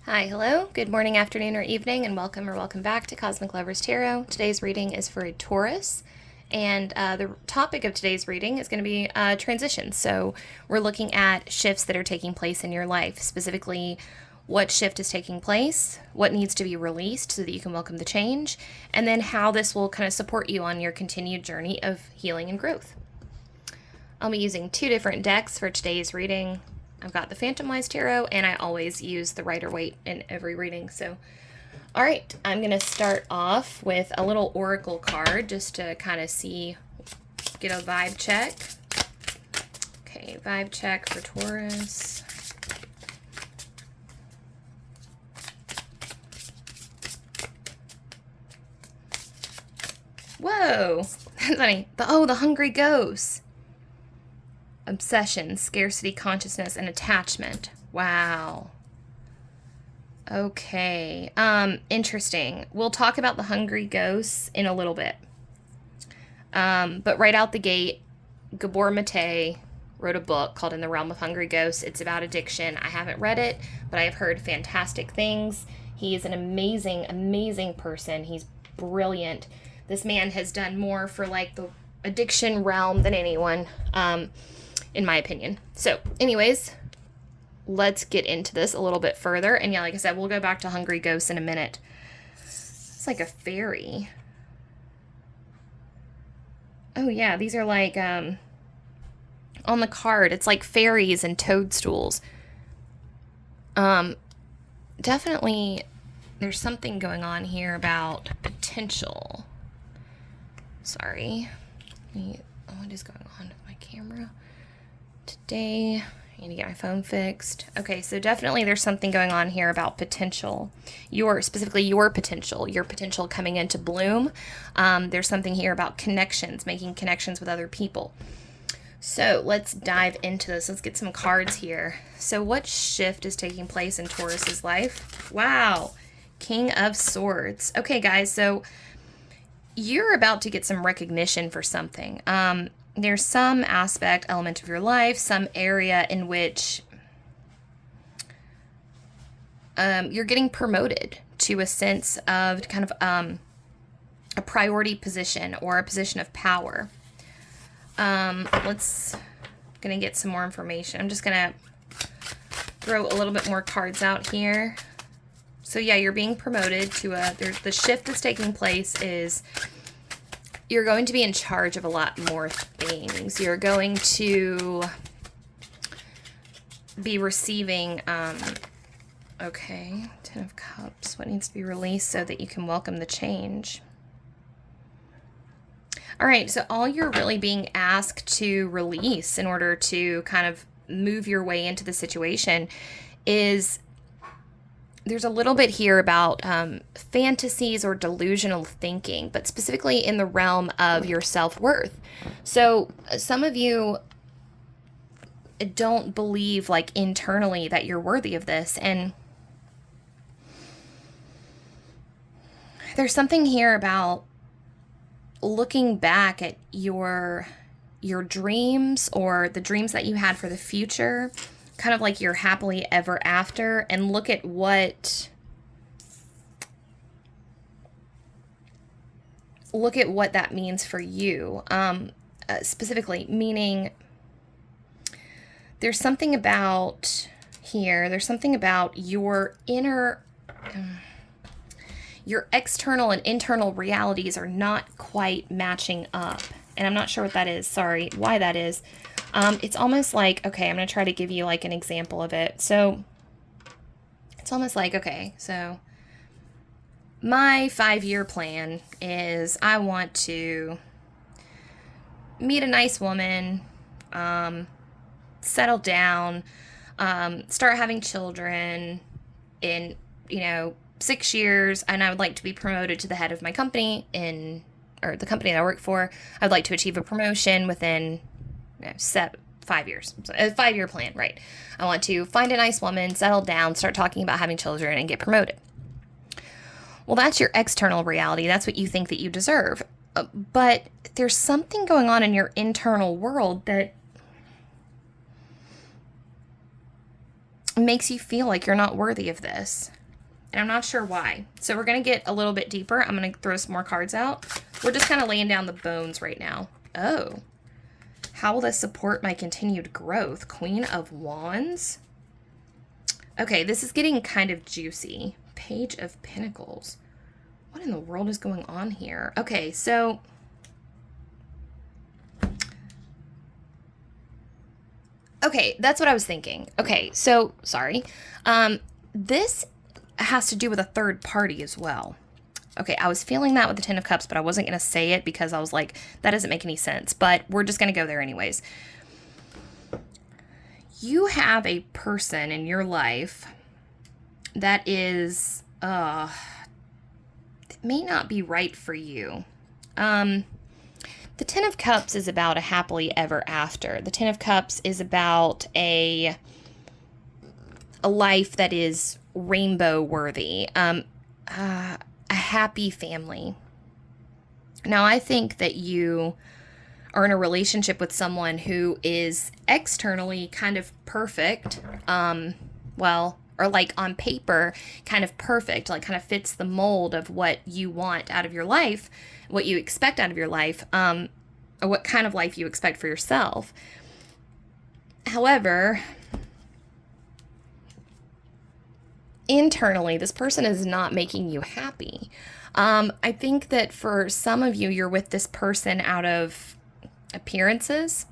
Hi, hello, good morning, afternoon, or evening, and welcome back to Cosmic Lovers Tarot. Today's reading is for a Taurus, and the topic of today's reading is going to be transitions. So we're looking at shifts that are taking place in your life, specifically what shift is taking place, what needs to be released so that you can welcome the change, and then how this will kind of support you on your continued journey of healing and growth. I'll be using two different decks for today's reading. I've got the Phantom Wise Tarot, and I always use the Rider-Waite in every reading. So, all right, I'm going to start off with a little oracle card just to kind of get a vibe check. Okay, vibe check for Taurus. Whoa, that's funny. The Hungry Ghost. Obsession, scarcity, consciousness, and attachment. Wow. Okay. Interesting. We'll talk about the hungry ghosts in a little bit. But right out the gate, Gabor Mate wrote a book called In the Realm of Hungry Ghosts. It's about addiction. I haven't read it, but I have heard fantastic things. He is an amazing, amazing person. He's brilliant. This man has done more for like the addiction realm than anyone. In my opinion. So anyways, let's get into this a little bit further. And yeah, like I said, we'll go back to Hungry Ghosts in a minute. It's like a fairy. Oh yeah, these are like, on the card, it's like fairies and toadstools. Definitely there's something going on here about potential. Sorry. What is going on with my camera? Today, I need to get my phone fixed. Okay, so definitely there's something going on here about potential. Specifically your potential coming into bloom. There's something here about connections, making connections with other people. So let's dive into this. Let's get some cards here. So what shift is taking place in Taurus's life? Wow, King of Swords. Okay, guys, so you're about to get some recognition for something. There's some element of your life, some area in which you're getting promoted to a sense of kind of a priority position or a position of power. Gonna get some more information. I'm just gonna throw a little bit more cards out here. So yeah, you're being promoted to the shift that's taking place is you're going to be in charge of a lot more things. You're going to be receiving, okay, Ten of Cups. What needs to be released so that you can welcome the change? All right, so all you're really being asked to release in order to kind of move your way into the situation is there's a little bit here about fantasies or delusional thinking, but specifically in the realm of your self-worth. So some of you don't believe like internally that you're worthy of this. And there's something here about looking back at your dreams or the dreams that you had for the future, kind of like your happily ever after, and look at what that means for you. Specifically, meaning there's something about your inner, your external and internal realities are not quite matching up. And I'm not sure what that is. Sorry, why that is. It's almost like, okay, I'm going to try to give you like an example of it. So it's almost like, okay, so my 5-year plan is I want to meet a nice woman, settle down, start having children in, 6 years, and I would like to be promoted to the head of my company or the company that I work for. I would like to achieve a promotion within 5 years. So a 5-year plan, right? I want to find a nice woman, settle down, start talking about having children, and get promoted. Well, that's your external reality. That's what you think that you deserve. But there's something going on in your internal world that makes you feel like you're not worthy of this. And I'm not sure why. So we're going to get a little bit deeper. I'm going to throw some more cards out. We're just kind of laying down the bones right now. Oh. How will this support my continued growth? Queen of Wands. Okay, this is getting kind of juicy. Page of Pentacles. What in the world is going on here? Okay, so... Okay, that's what I was thinking. Okay, so, sorry. This has to do with a third party as well. Okay, I was feeling that with the Ten of Cups, but I wasn't going to say it because I was like, that doesn't make any sense. But we're just going to go there anyways. You have a person in your life that is, that may not be right for you. The Ten of Cups is about a happily ever after. The Ten of Cups is about a life that is rainbow worthy, a happy family. Now, I think that you are in a relationship with someone who is externally kind of perfect, or like on paper, kind of perfect, like kind of fits the mold of what you want out of your life, what you expect out of your life, or what kind of life you expect for yourself. However, internally, this person is not making you happy. I think that for some of you, you're with this person out of appearances.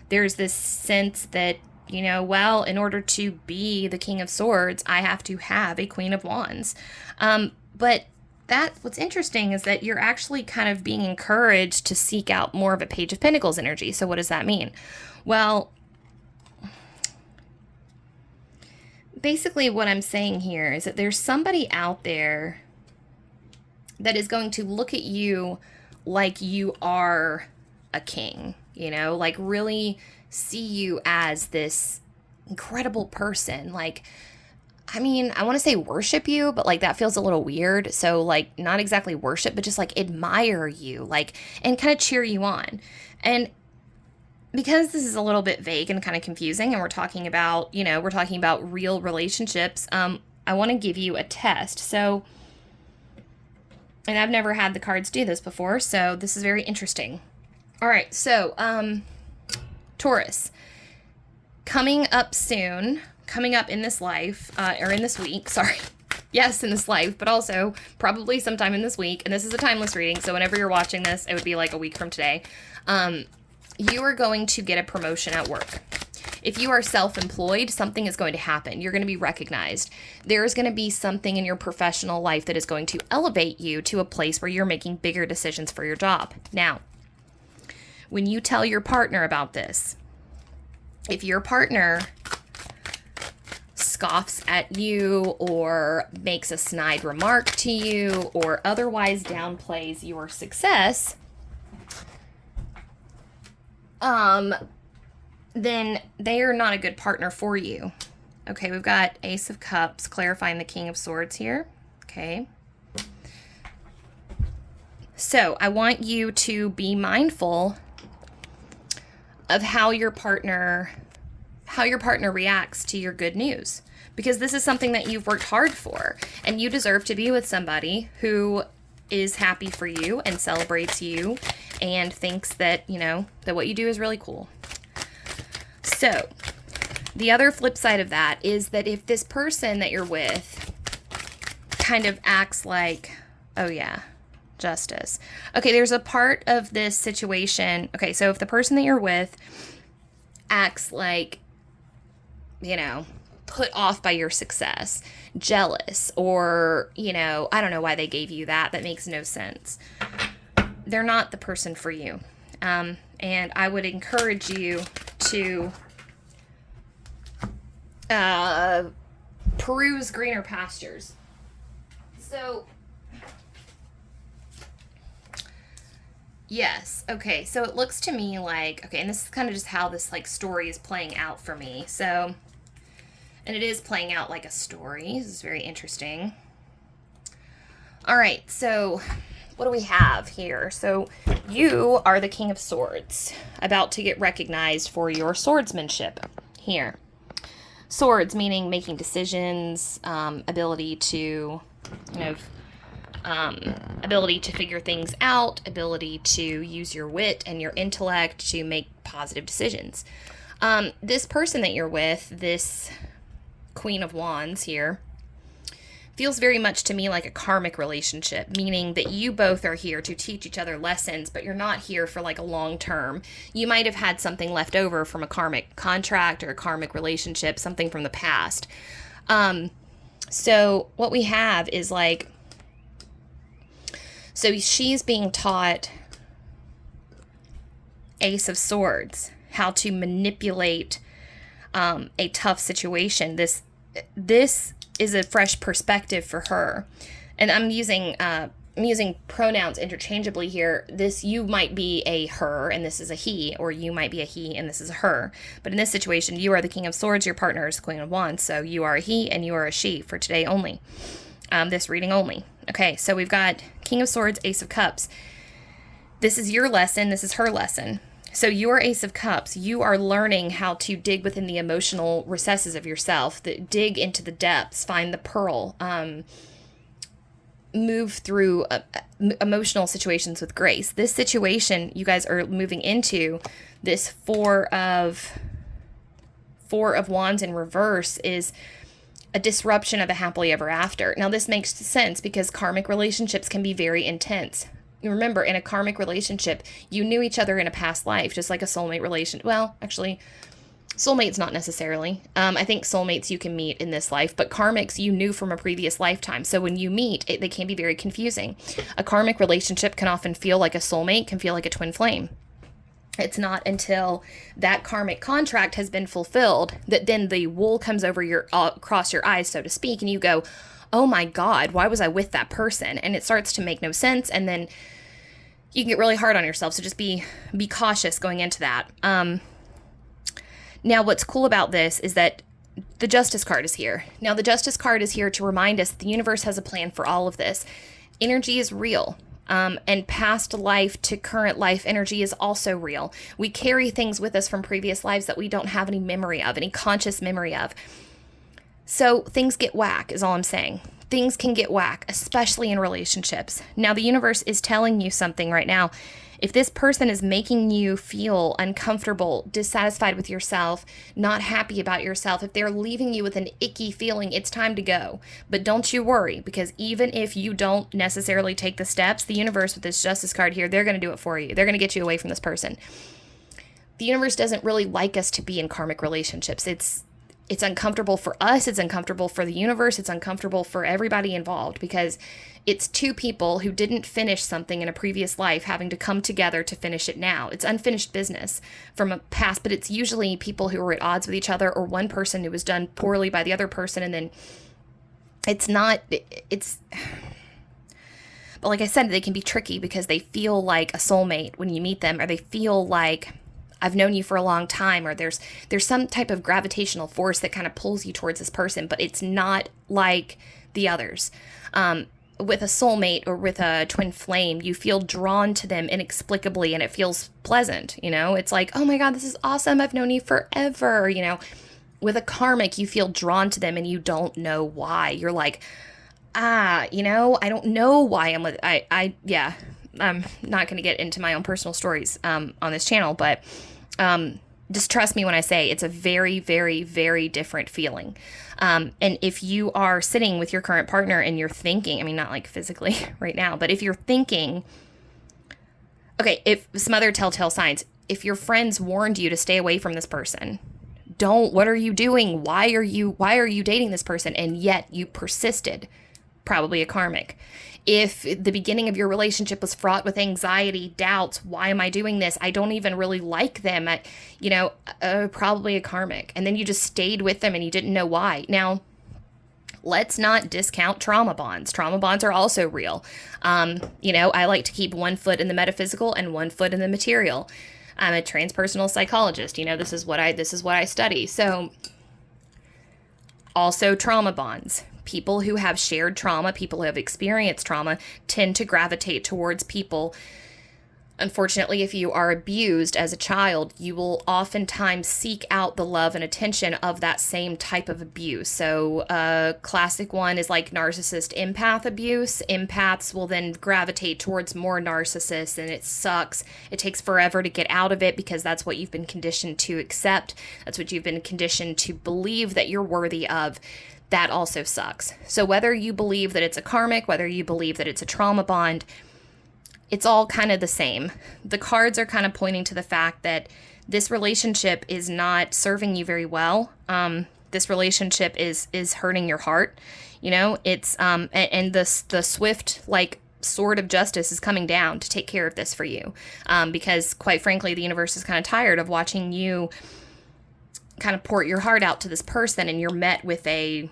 There's this sense that, you know, well, in order to be the King of Swords, I have to have a Queen of Wands. But what's interesting is that you're actually kind of being encouraged to seek out more of a Page of Pentacles energy. So what does that mean? Well, basically what I'm saying here is that there's somebody out there that is going to look at you like you are a king, you know, like really see you as this incredible person. Like, I mean, I want to say worship you, but like that feels a little weird. So like not exactly worship, but just like admire you, like, and kind of cheer you on. And because this is a little bit vague and kind of confusing, and we're talking about, you know, we're talking about real relationships, I want to give you a test. So, and I've never had the cards do this before, so this is very interesting. All right, so, Taurus, coming up soon, coming up in this life, or in this week, sorry. Yes, in this life, but also probably sometime in this week, and this is a timeless reading, so whenever you're watching this, it would be like a week from today. You are going to get a promotion at work. If you are self-employed, something is going to happen. You're going to be recognized. There is going to be something in your professional life that is going to elevate you to a place where you're making bigger decisions for your job. Now, when you tell your partner about this, if your partner scoffs at you or makes a snide remark to you or otherwise downplays your success, then they are not a good partner for you. Okay, we've got Ace of Cups clarifying the King of Swords here. Okay. So I want you to be mindful of how your partner reacts to your good news, because this is something that you've worked hard for, and you deserve to be with somebody who is happy for you and celebrates you and thinks that, you know, that what you do is really cool. So the other flip side of that is that if this person that you're with kind of acts like, oh yeah, justice. Okay, there's a part of this situation. Okay, so if the person that you're with acts like, you know, put off by your success, jealous, or, you know, I don't know why they gave you that. That makes no sense. They're not the person for you. And I would encourage you to peruse greener pastures. So, yes. Okay, so it looks to me like, okay, and this is kind of just how this like story is playing out for me. So, and it is playing out like a story. This is very interesting. All right, so what do we have here? So you are the King of Swords, about to get recognized for your swordsmanship here. Swords, meaning making decisions, ability to kind of ability to figure things out, ability to use your wit and your intellect to make positive decisions. This person that you're with, this Queen of Wands here, feels very much to me like a karmic relationship, meaning that you both are here to teach each other lessons, but you're not here for like a long term. You might have had something left over from a karmic contract or a karmic relationship, something from the past. So what we have is like, so she's being taught Ace of Swords, how to manipulate a tough situation. This is a fresh perspective for her. And I'm using pronouns interchangeably here. This, you might be a her and this is a he, or you might be a he and this is a her. But in this situation, you are the King of Swords, your partner is the Queen of Wands. So you are a he and you are a she for today only. This reading only. Okay, so we've got King of Swords, Ace of Cups. This is your lesson. This is her lesson. So your Ace of Cups, you are learning how to dig within the emotional recesses of yourself, dig into the depths, find the pearl, move through emotional situations with grace. This situation you guys are moving into, this Four of Wands in reverse, is a disruption of a happily ever after. Now this makes sense because karmic relationships can be very intense. Remember, in a karmic relationship, you knew each other in a past life, just like a soulmate relationship. Well, actually, soulmates not necessarily. I think soulmates you can meet in this life, but karmics you knew from a previous lifetime. So when you meet, they can be very confusing. A karmic relationship can often feel like a soulmate, can feel like a twin flame. It's not until that karmic contract has been fulfilled that then the wool comes over across your eyes, so to speak, and you go, oh my God, why was I with that person? And it starts to make no sense, and then you can get really hard on yourself, so just be cautious going into that. Now, what's cool about this is that the Justice card is here. Now, the Justice card is here to remind us that the universe has a plan for all of this. Energy is real. And past life to current life energy is also real. We carry things with us from previous lives that we don't have any memory of, any conscious memory of. So things get whack, is all I'm saying. Things can get whack, especially in relationships. Now, the universe is telling you something right now. If this person is making you feel uncomfortable, dissatisfied with yourself, not happy about yourself, if they're leaving you with an icky feeling, it's time to go. But don't you worry, because even if you don't necessarily take the steps, the universe with this Justice card here, they're going to do it for you. They're going to get you away from this person. The universe doesn't really like us to be in karmic relationships. It's uncomfortable for us, it's uncomfortable for the universe, it's uncomfortable for everybody involved, because it's two people who didn't finish something in a previous life having to come together to finish it now. It's unfinished business from a past, but it's usually people who are at odds with each other, or one person who was done poorly by the other person, and then but like I said, they can be tricky because they feel like a soulmate when you meet them, or they feel like I've known you for a long time, or there's some type of gravitational force that kind of pulls you towards this person, but it's not like the others. With a soulmate or with a twin flame, you feel drawn to them inexplicably, and it feels pleasant, It's like, oh my God, this is awesome. I've known you forever, With a karmic, you feel drawn to them and you don't know why. You're like, I don't know why I'm with, yeah, I'm not going to get into my own personal stories on this channel, but just trust me when I say it's a very, very, very different feeling. And if you are sitting with your current partner and you're thinking, I mean, not like physically right now, but if you're thinking, okay, if some other telltale signs, if your friends warned you to stay away from this person, what are you doing? Why are you dating this person? And yet you persisted, probably a karmic. If the beginning of your relationship was fraught with anxiety, doubts, why am I doing this? I don't even really like them. Probably a karmic. And then you just stayed with them and you didn't know why. Now, let's not discount trauma bonds. Trauma bonds are also real. I like to keep one foot in the metaphysical and one foot in the material. I'm a transpersonal psychologist. This is what I study. So also trauma bonds. People who have shared trauma, people who have experienced trauma, tend to gravitate towards people Unfortunately, if you are abused as a child, you will oftentimes seek out the love and attention of that same type of abuse. So, a classic one is like narcissist empath abuse. Empaths will then gravitate towards more narcissists, and it sucks. It takes forever to get out of it because that's what you've been conditioned to accept. That's what you've been conditioned to believe that you're worthy of. That also sucks. So, whether you believe that it's a karmic, whether you believe that it's a trauma bond, it's all kind of the same. The cards are kind of pointing to the fact that this relationship is not serving you very well. This relationship is hurting your heart. You know, it's and the swift like sword of justice is coming down to take care of this for you, because quite frankly, the universe is kind of tired of watching you kind of pour your heart out to this person, and you're met with a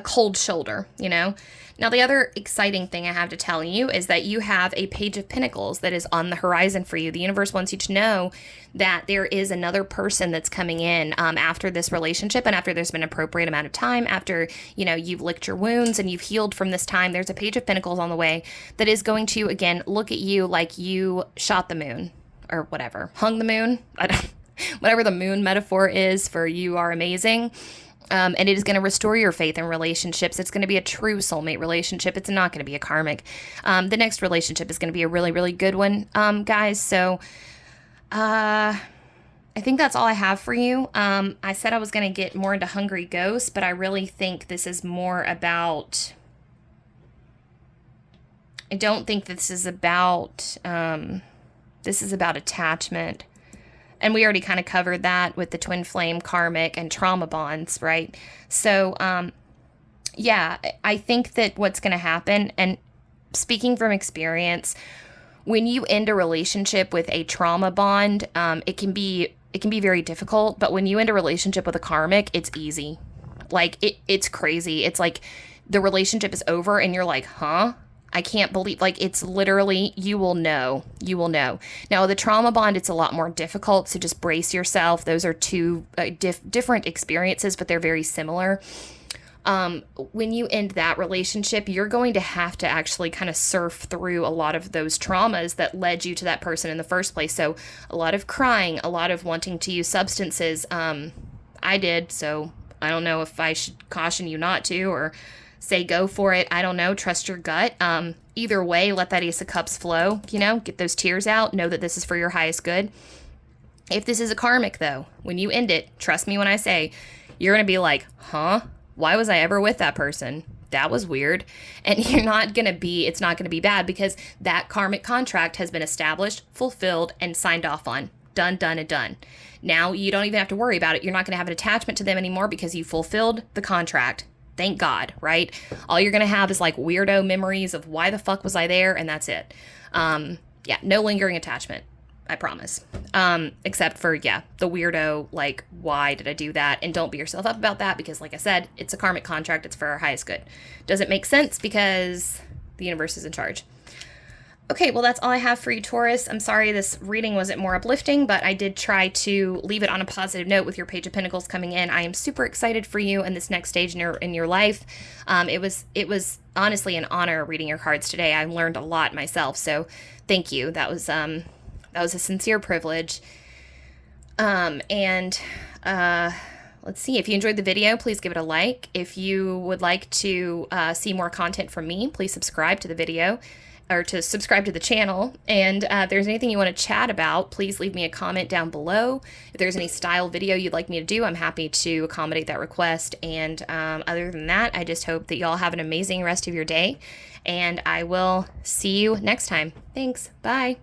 cold shoulder, you know? Now, the other exciting thing I have to tell you is that you have a Page of Pentacles that is on the horizon for you. The universe wants you to know that there is another person that's coming in after this relationship, and after there's been an appropriate amount of time, after, you know, you've licked your wounds and you've healed from this time, there's a Page of Pentacles on the way that is going to, again, look at you like you shot the moon or whatever, hung the moon. Whatever the moon metaphor is for you are amazing. And it is going to restore your faith in relationships. It's going to be a true soulmate relationship. It's not going to be a karmic. The next relationship is going to be a really, really good one, guys. So I think that's all I have for you. I said I was going to get more into Hungry Ghosts, but I really think this is more about... I don't think this is about... this is about attachment. And we already kind of covered that with the twin flame, karmic, and trauma bonds, right? So, yeah, I think that what's going to happen, and speaking from experience, when you end a relationship with a trauma bond, it can be very difficult. But when you end a relationship with a karmic, it's easy. Like, it's crazy. It's like the relationship is over, and you're like, huh? I can't believe, like, it's literally, you will know. Now, the trauma bond, it's a lot more difficult, so just brace yourself. Those are two different experiences, but they're very similar. When you end that relationship, you're going to have to actually kind of surf through a lot of those traumas that led you to that person in the first place. So a lot of crying, a lot of wanting to use substances. I did, so I don't know if I should caution you not to, or say go for it. I don't know. Trust your gut. Either way, let that Ace of Cups flow. You know, get those tears out. Know that this is for your highest good. If this is a karmic, though, when you end it, trust me when I say, you're going to be like, huh? Why was I ever with that person? That was weird. And it's not going to be bad, because that karmic contract has been established, fulfilled, and signed off on. Done, done, and done. Now, you don't even have to worry about it. You're not going to have an attachment to them anymore because you fulfilled the contract. Thank God, right? All you're going to have is like weirdo memories of why the fuck was I there, and that's it. Yeah, no lingering attachment, I promise. Except for, yeah, the weirdo, like, why did I do that? And don't beat yourself up about that, because like I said, it's a karmic contract. It's for our highest good. Does it make sense? Because the universe is in charge. Okay, well, that's all I have for you, Taurus. I'm sorry this reading wasn't more uplifting, but I did try to leave it on a positive note with your Page of Pentacles coming in. I am super excited for you in this next stage in your life. It was honestly an honor reading your cards today. I learned a lot myself, so thank you. That was a sincere privilege. Let's see, if you enjoyed the video, please give it a like. If you would like to see more content from me, please subscribe to the video, or to subscribe to the channel. And if there's anything you want to chat about, please leave me a comment down below. If there's any style video you'd like me to do, I'm happy to accommodate that request. And other than that, I just hope that y'all have an amazing rest of your day, and I will see you next time. Thanks. Bye.